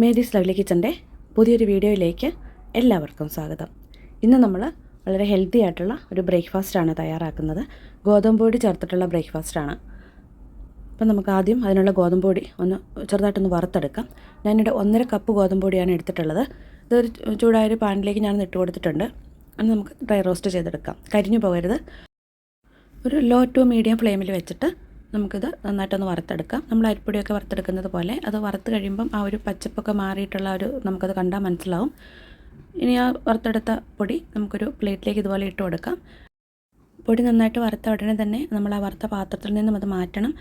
Mary's lovely കിച്ചൻ്റെ പുതിയൊരു വീഡിയോയിലേക്ക് എല്ലാവർക്കും സ്വാഗതം. ഇന്ന് നമ്മൾ വളരെ ഹെൽത്തി ആയിട്ടുള്ള ഒരു ബ്രേക്ക്ഫാസ്റ്റാണ് തയ്യാറാക്കുന്നത്. ഗോതമ്പ് പൊടി ചേർത്തിട്ടുള്ള ബ്രേക്ക്ഫാസ്റ്റാണ്. അപ്പം നമുക്ക് ആദ്യം അതിനുള്ള ഗോതമ്പ് പൊടി ചെറുതായിട്ടൊന്ന് വറുത്തെടുക്കാം. ഞാനിവിടെ 1.5 കപ്പ് ഗോതമ്പ് പൊടിയാണ് എടുത്തിട്ടുള്ളത്. ഇതൊരു ചൂടായൊരു പാനിലേക്ക് ഞാൻ ഇട്ട് കൊടുത്തിട്ടുണ്ട്. അത് നമുക്ക് ഡ്രൈ റോസ്റ്റ് ചെയ്തെടുക്കാം. കരിഞ്ഞു പോകരുത്. ഒരു ലോ ടു മീഡിയം ഫ്ലെയിമിൽ വെച്ചിട്ട് നമുക്കിത് നന്നായിട്ടൊന്ന് വറുത്തെടുക്കാം. നമ്മൾ അരിപ്പൊടിയൊക്കെ വറുത്തെടുക്കുന്നത് പോലെ അത് വറുത്ത് കഴിയുമ്പം ആ ഒരു പച്ചപ്പൊക്കെ മാറിയിട്ടുള്ള നമുക്കത് കണ്ടാൽ മനസ്സിലാവും. ഇനി ആ വറുത്തെടുത്ത പൊടി നമുക്കൊരു പ്ലേറ്റിലേക്ക് ഇതുപോലെ ഇട്ട് കൊടുക്കാം. പൊടി നന്നായിട്ട് വറുത്ത ഉടനെ തന്നെ നമ്മൾ ആ വറുത്ത പാത്രത്തിൽ നിന്നും അത് മാറ്റണം.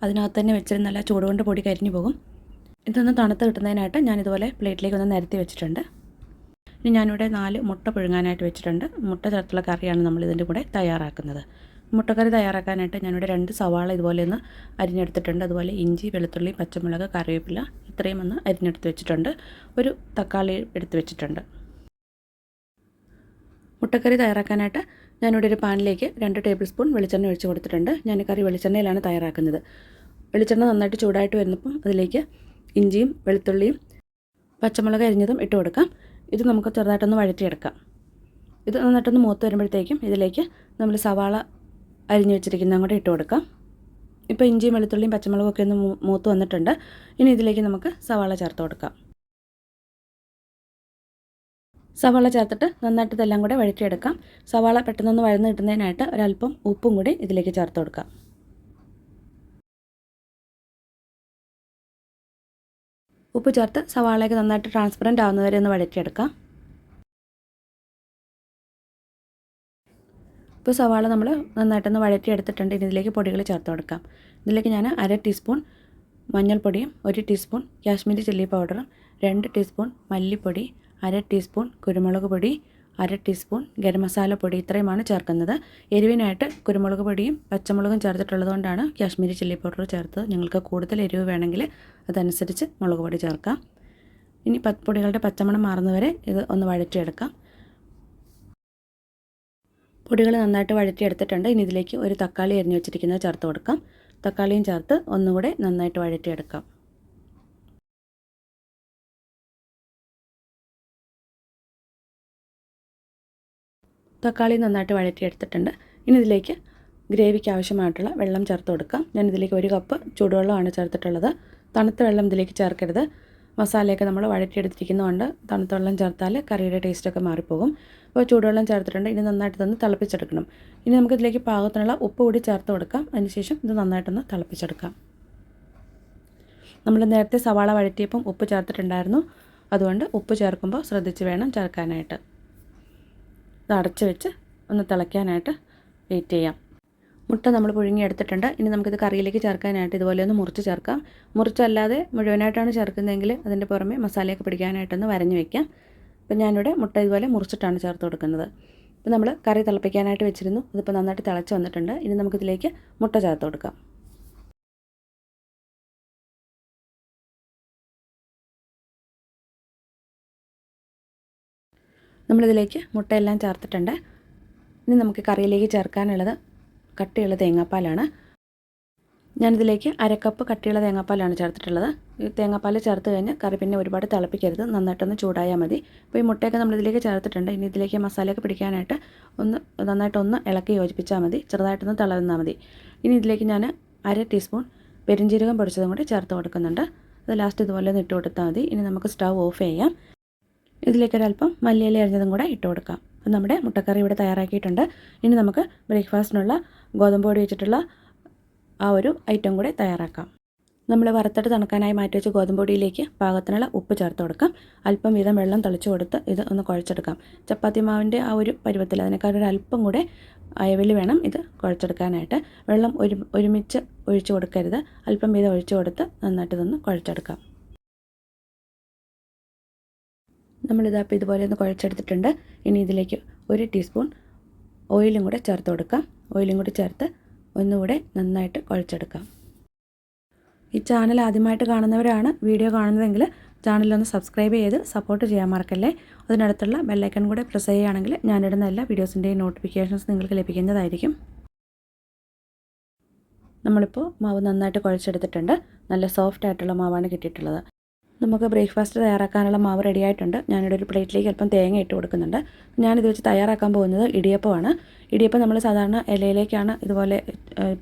അതിനകത്ത് തന്നെ വെച്ചിരുന്നല്ല ചൂടുകൊണ്ട് പൊടി കരിഞ്ഞു പോകും. ഇതൊന്ന് തണുത്ത് കിട്ടുന്നതിനായിട്ട് ഞാനിതുപോലെ പ്ലേറ്റിലേക്ക് ഒന്ന് നിരത്തി വെച്ചിട്ടുണ്ട്. ഇനി ഞാനിവിടെ 4 മുട്ട പുഴുങ്ങാനായിട്ട് വെച്ചിട്ടുണ്ട്. മുട്ട ചേർത്തുള്ള കറിയാണ് നമ്മൾ ഇതിൻ്റെ കൂടെ തയ്യാറാക്കുന്നത്. മുട്ടക്കറി തയ്യാറാക്കാനായിട്ട് ഞാനിവിടെ 2 സവാള ഇതുപോലെ ഒന്ന് അരിഞ്ഞെടുത്തിട്ടുണ്ട്. അതുപോലെ ഇഞ്ചി, വെളുത്തുള്ളി, പച്ചമുളക്, കറിവേപ്പില ഇത്രയും ഒന്ന് അരിഞ്ഞെടുത്ത് വെച്ചിട്ടുണ്ട്. ഒരു തക്കാളി എടുത്ത് വെച്ചിട്ടുണ്ട്. മുട്ടക്കറി തയ്യാറാക്കാനായിട്ട് ഞാനിവിടെ ഒരു പാനിലേക്ക് 2 ടേബിൾ സ്പൂൺ വെളിച്ചെണ്ണ ഒഴിച്ച് കൊടുത്തിട്ടുണ്ട്. ഞാൻ കറി വെളിച്ചെണ്ണയിലാണ് തയ്യാറാക്കുന്നത്. വെളിച്ചെണ്ണ നന്നായിട്ട് ചൂടായിട്ട് വരുന്നപ്പം അതിലേക്ക് ഇഞ്ചിയും വെളുത്തുള്ളിയും പച്ചമുളക് അരിഞ്ഞതും ഇട്ട് കൊടുക്കാം. ഇത് നമുക്ക് ചെറുതായിട്ടൊന്ന് വഴറ്റിയെടുക്കാം. ഇത് നന്നായിട്ടൊന്ന് മൂത്ത് വരുമ്പോഴത്തേക്കും ഇതിലേക്ക് നമ്മൾ സവാള അരിഞ്ഞു വെച്ചിരിക്കുന്ന അങ്ങോട്ട് ഇട്ട് കൊടുക്കാം. ഇപ്പോൾ ഇഞ്ചിയും വെളുത്തുള്ളിയും പച്ചമുളകൊക്കെ ഒന്ന് മൂത്ത് വന്നിട്ടുണ്ട്. ഇനി ഇതിലേക്ക് നമുക്ക് സവാള ചേർത്ത് കൊടുക്കാം. സവാള ചേർത്തിട്ട് നന്നായിട്ട് ഇതെല്ലാം കൂടെ വഴറ്റിയെടുക്കാം. സവാള പെട്ടെന്നൊന്ന് വഴന്ന് കിട്ടുന്നതിനായിട്ട് ഒരല്പം ഉപ്പും കൂടി ഇതിലേക്ക് ചേർത്ത് കൊടുക്കാം. ഉപ്പ് ചേർത്ത് സവാളയൊക്കെ നന്നായിട്ട് ട്രാൻസ്പെറൻറ്റ് ആവുന്നവരെ ഒന്ന് വഴറ്റിയെടുക്കാം. ഇപ്പോൾ സവാള നമ്മൾ നന്നായിട്ടൊന്ന് വഴറ്റിയെടുത്തിട്ടുണ്ട്. ഇനി ഇതിലേക്ക് പൊടികൾ ചേർത്ത് കൊടുക്കാം. ഇതിലേക്ക് ഞാൻ 1/2 ടീസ്പൂൺ മഞ്ഞൾപ്പൊടിയും 1 ടീസ്പൂൺ കാശ്മീരി ചില്ലി പൗഡറും 2 ടീസ്പൂൺ മല്ലിപ്പൊടി, 1/2 ടീസ്പൂൺ കുരുമുളക് പൊടി, 1/2 ടീസ്പൂൺ ഗരം മസാല പൊടി ഇത്രയുമാണ് ചേർക്കുന്നത്. എരിവിനായിട്ട് കുരുമുളക് പൊടിയും പച്ചമുളകും ചേർത്തിട്ടുള്ളതുകൊണ്ടാണ് കാശ്മീരി ചില്ലി പൗഡർ ചേർത്തത്. നിങ്ങൾക്ക് കൂടുതൽ എരിവ് വേണമെങ്കിൽ അതനുസരിച്ച് മുളക് പൊടി ചേർക്കാം. ഇനി പൊടികളുടെ പച്ചമണം മാറുന്നവരെ ഇത് ഒന്ന് വഴറ്റിയെടുക്കാം. പൊടികൾ നന്നായിട്ട് വഴറ്റിയെടുത്തിട്ടുണ്ട്. ഇനി ഇതിലേക്ക് ഒരു തക്കാളി അരിഞ്ഞു വെച്ചിരിക്കുന്നത് ചേർത്ത് കൊടുക്കാം. തക്കാളിയും ചേർത്ത് ഒന്നുകൂടെ നന്നായിട്ട് വഴറ്റിയെടുക്കാം. തക്കാളി നന്നായിട്ട് വഴറ്റിയെടുത്തിട്ടുണ്ട്. ഇനി ഇതിലേക്ക് ഗ്രേവിക്ക് ആവശ്യമായിട്ടുള്ള വെള്ളം ചേർത്ത് കൊടുക്കാം. ഞാൻ ഇതിലേക്ക് 1 കപ്പ് ചൂടുവെള്ളമാണ് ചേർത്തിട്ടുള്ളത്. തണുത്ത വെള്ളം ഇതിലേക്ക് ചേർക്കരുത്. മസാലയൊക്കെ നമ്മൾ വഴറ്റിയെടുത്തിരിക്കുന്നതുകൊണ്ട് തണുത്ത വെള്ളം ചേർത്താൽ കറിയുടെ ടേസ്റ്റൊക്കെ മാറിപ്പോകും. അപ്പോൾ ചൂടുവെള്ളം ചേർത്തിട്ടുണ്ട്. ഇനി നന്നായിട്ട് തന്നെ തിളപ്പിച്ചെടുക്കണം. ഇനി നമുക്കിതിലേക്ക് പാകത്തിനുള്ള ഉപ്പ് കൂടി ചേർത്ത് കൊടുക്കാം. അതിനുശേഷം ഇത് നന്നായിട്ടൊന്ന് തിളപ്പിച്ചെടുക്കാം. നമ്മൾ നേരത്തെ സവാള വഴറ്റിയപ്പം ഉപ്പ് ചേർത്തിട്ടുണ്ടായിരുന്നു. അതുകൊണ്ട് ഉപ്പ് ചേർക്കുമ്പോൾ ശ്രദ്ധിച്ച് വേണം ചേർക്കാനായിട്ട്. ഇത് അടച്ച് വെച്ച് ഒന്ന് തിളയ്ക്കാനായിട്ട് വെയിറ്റ് ചെയ്യാം. മുട്ട നമ്മൾ പുഴുങ്ങിയെടുത്തിട്ടുണ്ട്. ഇനി നമുക്കിത് കറിയിലേക്ക് ചേർക്കാനായിട്ട് ഇതുപോലെ ഒന്ന് മുറിച്ച് ചേർക്കാം. മുറിച്ചല്ലാതെ മുഴുവനായിട്ടാണ് ചേർക്കുന്നതെങ്കിൽ അതിൻ്റെ പുറമെ മസാലയൊക്കെ പിടിക്കാനായിട്ടൊന്ന് വരഞ്ഞ് വയ്ക്കാം. അപ്പോൾ ഞാനിവിടെ മുട്ട ഇതുപോലെ മുറിച്ചിട്ടാണ് ചേർത്ത് കൊടുക്കുന്നത്. ഇപ്പോൾ നമ്മൾ കറി തിളപ്പിക്കാനായിട്ട് വെച്ചിരുന്നു. ഇതിപ്പോൾ നന്നായിട്ട് തിളച്ച് വന്നിട്ടുണ്ട്. ഇനി നമുക്കിതിലേക്ക് മുട്ട ചേർത്ത് കൊടുക്കാം. നമ്മളിതിലേക്ക് മുട്ടയെല്ലാം ചേർത്തിട്ടുണ്ട്. ഇനി നമുക്ക് കറിയിലേക്ക് ചേർക്കാനുള്ളത് കട്ടിയുള്ള തേങ്ങാപ്പാലാണ്. ഞാനിതിലേക്ക് 1/2 കപ്പ് കട്ടിയുള്ള തേങ്ങാപ്പാലാണ് ചേർത്തിട്ടുള്ളത്. ഈ തേങ്ങാപ്പാൽ ചേർത്ത് കഴിഞ്ഞ് കറി പിന്നെ ഒരുപാട് തിളപ്പിക്കരുത്. നന്നായിട്ടൊന്ന് ചൂടായാൽ മതി. അപ്പോൾ ഈ മുട്ടയൊക്കെ നമ്മളിതിലേക്ക് ചേർത്തിട്ടുണ്ട്. ഇനി ഇതിലേക്ക് മസാലയൊക്കെ പിടിക്കാനായിട്ട് നന്നായിട്ടൊന്ന് ഇളക്കി യോജിപ്പിച്ചാൽ മതി. ചെറുതായിട്ടൊന്ന് തിളന്നാൽ മതി. ഇനി ഇതിലേക്ക് ഞാൻ 1/2 ടീസ്പൂൺ പെരുംജീരകം പൊടിച്ചതും കൂടി ചേർത്ത് കൊടുക്കുന്നുണ്ട്. അത് ലാസ്റ്റ് ഇതുപോലെ ഒന്ന് ഇട്ട് കൊടുത്താൽ മതി. ഇനി നമുക്ക് സ്റ്റൗ ഓഫ് ചെയ്യാം. ഇതിലേക്കൊരല്പം മല്ലിയില അരിഞ്ഞതും കൂടെ ഇട്ട് കൊടുക്കാം. അപ്പോൾ നമ്മുടെ മുട്ടക്കറി ഇവിടെ തയ്യാറാക്കിയിട്ടുണ്ട്. ഇനി നമുക്ക് ബ്രേക്ക്ഫാസ്റ്റിനുള്ള ഗോതമ്പ് പൊടി വെച്ചിട്ടുള്ള ആ ഒരു ഐറ്റം കൂടെ തയ്യാറാക്കാം. നമ്മൾ വറുത്തിട്ട് തണുക്കാനായി മാറ്റി വെച്ച ഗോതമ്പ് പൊടിയിലേക്ക് പാകത്തിനുള്ള ഉപ്പ് ചേർത്ത് കൊടുക്കാം. അല്പം വീതം വെള്ളം തളിച്ച് കൊടുത്ത് ഇത് ഒന്ന് കുഴച്ചെടുക്കാം. ചപ്പാത്തി മാവിൻ്റെ ആ ഒരു പരുവത്തിൽ അതിനേക്കാൾ ഒരു അല്പം കൂടെ അയവിൽ വേണം ഇത് കുഴച്ചെടുക്കാനായിട്ട്. വെള്ളം ഒരുമിച്ച് ഒഴിച്ച് കൊടുക്കരുത്. അല്പം വീതം ഒഴിച്ച് കൊടുത്ത് നന്നായിട്ട് ഇതൊന്ന് കുഴച്ചെടുക്കാം. നമ്മളിതപ്പോൾ ഇതുപോലെ ഒന്ന് കുഴച്ചെടുത്തിട്ടുണ്ട്. ഇനി ഇതിലേക്ക് 1 ടീസ്പൂൺ ഓയിലും കൂടെ ചേർത്ത് കൊടുക്കാം. ഓയിലും കൂടി ചേർത്ത് ഒന്നുകൂടെ നന്നായിട്ട് കുഴച്ചെടുക്കാം. ഈ ചാനൽ ആദ്യമായിട്ട് കാണുന്നവരാണ് വീഡിയോ കാണുന്നതെങ്കിൽ ചാനലൊന്ന് സബ്സ്ക്രൈബ് ചെയ്ത് സപ്പോർട്ട് ചെയ്യാൻ മറക്കല്ലേ. അതിനടുത്തുള്ള ബെല്ലൈക്കൺ കൂടെ പ്രസ് ചെയ്യുകയാണെങ്കിൽ ഞാനിടുന്ന എല്ലാ വീഡിയോസിൻ്റെയും നോട്ടിഫിക്കേഷൻസ് നിങ്ങൾക്ക് ലഭിക്കുന്നതായിരിക്കും. നമ്മളിപ്പോൾ മാവ് നന്നായിട്ട് കുഴച്ചെടുത്തിട്ടുണ്ട്. നല്ല സോഫ്റ്റ് ആയിട്ടുള്ള മാവാണ് കിട്ടിയിട്ടുള്ളത്. നമുക്ക് ബ്രേക്ക്ഫാസ്റ്റ് തയ്യാറാക്കാനുള്ള മാവ് റെഡി ആയിട്ടുണ്ട്. ഞാനിവിടെ ഒരു പ്ലേറ്റിലേക്ക് അല്പം തേങ്ങ ഇട്ട് കൊടുക്കുന്നുണ്ട്. ഞാനിത് വെച്ച് തയ്യാറാക്കാൻ പോകുന്നത് ഇടിയപ്പമാണ്. ഇടിയപ്പം നമ്മൾ സാധാരണ ഇലയിലേക്കാണ് ഇതുപോലെ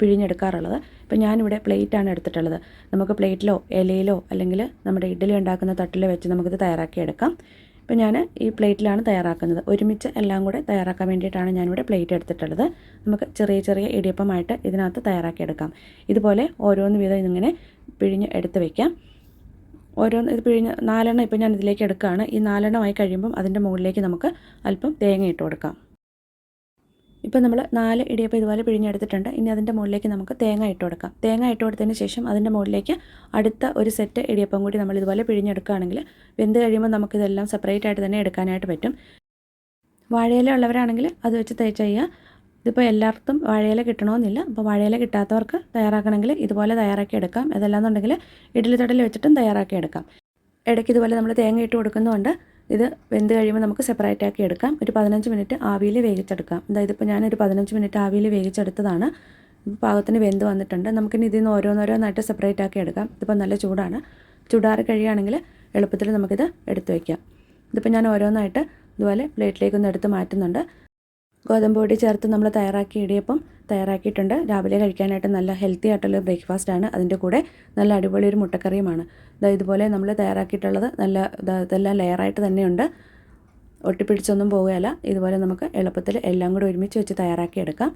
പിഴിഞ്ഞെടുക്കാറുള്ളത്. ഇപ്പം ഞാനിവിടെ പ്ലേറ്റാണ് എടുത്തിട്ടുള്ളത്. നമുക്ക് പ്ലേറ്റിലോ ഇലയിലോ അല്ലെങ്കിൽ നമ്മുടെ ഇഡ്ഡലി ഉണ്ടാക്കുന്ന തട്ടിലോ വെച്ച് നമുക്കിത് തയ്യാറാക്കിയെടുക്കാം. ഇപ്പം ഞാൻ ഈ പ്ലേറ്റിലാണ് തയ്യാറാക്കുന്നത്. ഒരുമിച്ച് എല്ലാം കൂടെ തയ്യാറാക്കാൻ വേണ്ടിയിട്ടാണ് ഞാനിവിടെ പ്ലേറ്റ് എടുത്തിട്ടുള്ളത്. നമുക്ക് ചെറിയ ചെറിയ ഇടിയപ്പമായിട്ട് ഇതിനകത്ത് തയ്യാറാക്കിയെടുക്കാം. ഇതുപോലെ ഓരോന്ന് വീതം ഇതിങ്ങനെ പിഴിഞ്ഞ് എടുത്ത് വയ്ക്കാം. ഓരോന്ന് ഇത് പിഴിഞ്ഞ് 4 ഇപ്പോൾ ഞാൻ ഇതിലേക്ക് എടുക്കുകയാണ്. ഈ 4 ആയി കഴിയുമ്പം അതിൻ്റെ മുകളിലേക്ക് നമുക്ക് അല്പം തേങ്ങ ഇട്ട് കൊടുക്കാം. ഇപ്പോൾ നമ്മൾ 4 ഇടിയപ്പം ഇതുപോലെ പിഴിഞ്ഞെടുത്തിട്ടുണ്ട്. ഇനി അതിൻ്റെ മുകളിലേക്ക് നമുക്ക് തേങ്ങ ഇട്ട് കൊടുക്കാം. തേങ്ങ ഇട്ട് കൊടുത്തതിന് ശേഷം അതിൻ്റെ മുകളിലേക്ക് അടുത്ത ഒരു സെറ്റ് ഇടിയപ്പം കൂടി നമ്മൾ ഇതുപോലെ പിഴിഞ്ഞെടുക്കുകയാണെങ്കിൽ വെന്ത് കഴിയുമ്പോൾ നമുക്കിതെല്ലാം സെപ്പറേറ്റ് ആയിട്ട് തന്നെ എടുക്കാനായിട്ട് പറ്റും. വാഴയില ഉള്ളവരാണെങ്കിൽ അത് വെച്ച് ചെയ്യുക. ഇതിപ്പോൾ എല്ലാവർക്കും വാഴയില കിട്ടണമെന്നില്ല. അപ്പോൾ വാഴയില കിട്ടാത്തവർക്ക് തയ്യാറാക്കണമെങ്കിൽ ഇതുപോലെ തയ്യാറാക്കി എടുക്കാം. അതല്ലാന്നുണ്ടെങ്കിൽ ഇഡ്ഡലി തട്ടിൽ വെച്ചിട്ടും തയ്യാറാക്കി എടുക്കാം. ഇടയ്ക്ക് ഇതുപോലെ നമ്മൾ തേങ്ങ ഇട്ട് കൊടുക്കുന്നതുകൊണ്ട് ഇത് വെന്ത് കഴിയുമ്പോൾ നമുക്ക് സെപ്പറേറ്റ് ആക്കി എടുക്കാം. ഒരു 15 മിനിറ്റ് ആവിയിൽ വേവിച്ചെടുക്കാം. അതായത് ഇപ്പോൾ ഞാനൊരു 15 മിനിറ്റ് ആവിയിൽ വേവിച്ചെടുത്തതാണ്. പാകത്തിന് വെന്ത് വന്നിട്ടുണ്ട്. നമുക്കിനി ഇതിൽ നിന്ന് ഓരോന്നോരോന്നായിട്ട് സെപ്പറേറ്റ് ആക്കി എടുക്കാം. ഇതിപ്പോൾ നല്ല ചൂടാണ്. ചൂടാറി കഴിയുകയാണെങ്കിൽ എളുപ്പത്തിൽ നമുക്കിത് എടുത്ത് വയ്ക്കാം. ഇതിപ്പോൾ ഞാൻ ഓരോന്നായിട്ട് ഇതുപോലെ പ്ലേറ്റിലേക്കൊന്ന് എടുത്ത് മാറ്റുന്നുണ്ട്. ഗോതമ്പ് പൊടി ചേർത്ത് നമ്മൾ തയ്യാറാക്കിയ ഇടിയപ്പം തയ്യാറാക്കിയിട്ടുണ്ട്. രാവിലെ കഴിക്കാനായിട്ട് നല്ല ഹെൽത്തി ആയിട്ടുള്ള ബ്രേക്ക്ഫാസ്റ്റാണ്. അതിൻ്റെ കൂടെ നല്ല അടിപൊളി ഒരു മുട്ടക്കറിയുമാണ്. ഇതുപോലെ നമ്മൾ തയ്യാറാക്കിയിട്ടുള്ളത് നല്ല ഇതെല്ലാം ലെയറായിട്ട് തന്നെയുണ്ട്. ഒട്ടിപ്പിടിച്ചൊന്നും പോവുകയില്ല. ഇതുപോലെ നമുക്ക് എളുപ്പത്തിൽ എല്ലാം കൂടെ ഒരുമിച്ച് വെച്ച് തയ്യാറാക്കിയെടുക്കാം.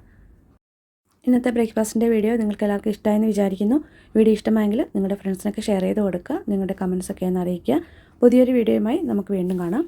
ഇന്നത്തെ ബ്രേക്ക്ഫാസ്റ്റിൻ്റെ വീഡിയോ നിങ്ങൾക്ക് എല്ലാവർക്കും ഇഷ്ടമായെന്ന് വിചാരിക്കുന്നു. വീഡിയോ ഇഷ്ടമായെങ്കിൽ നിങ്ങളുടെ ഫ്രണ്ട്സിനൊക്കെ ഷെയർ ചെയ്ത് കൊടുക്കുക. നിങ്ങളുടെ കമൻസൊക്കെ ഒന്ന് അറിയിക്കുക. പുതിയൊരു വീഡിയോയുമായി നമുക്ക് വീണ്ടും കാണാം.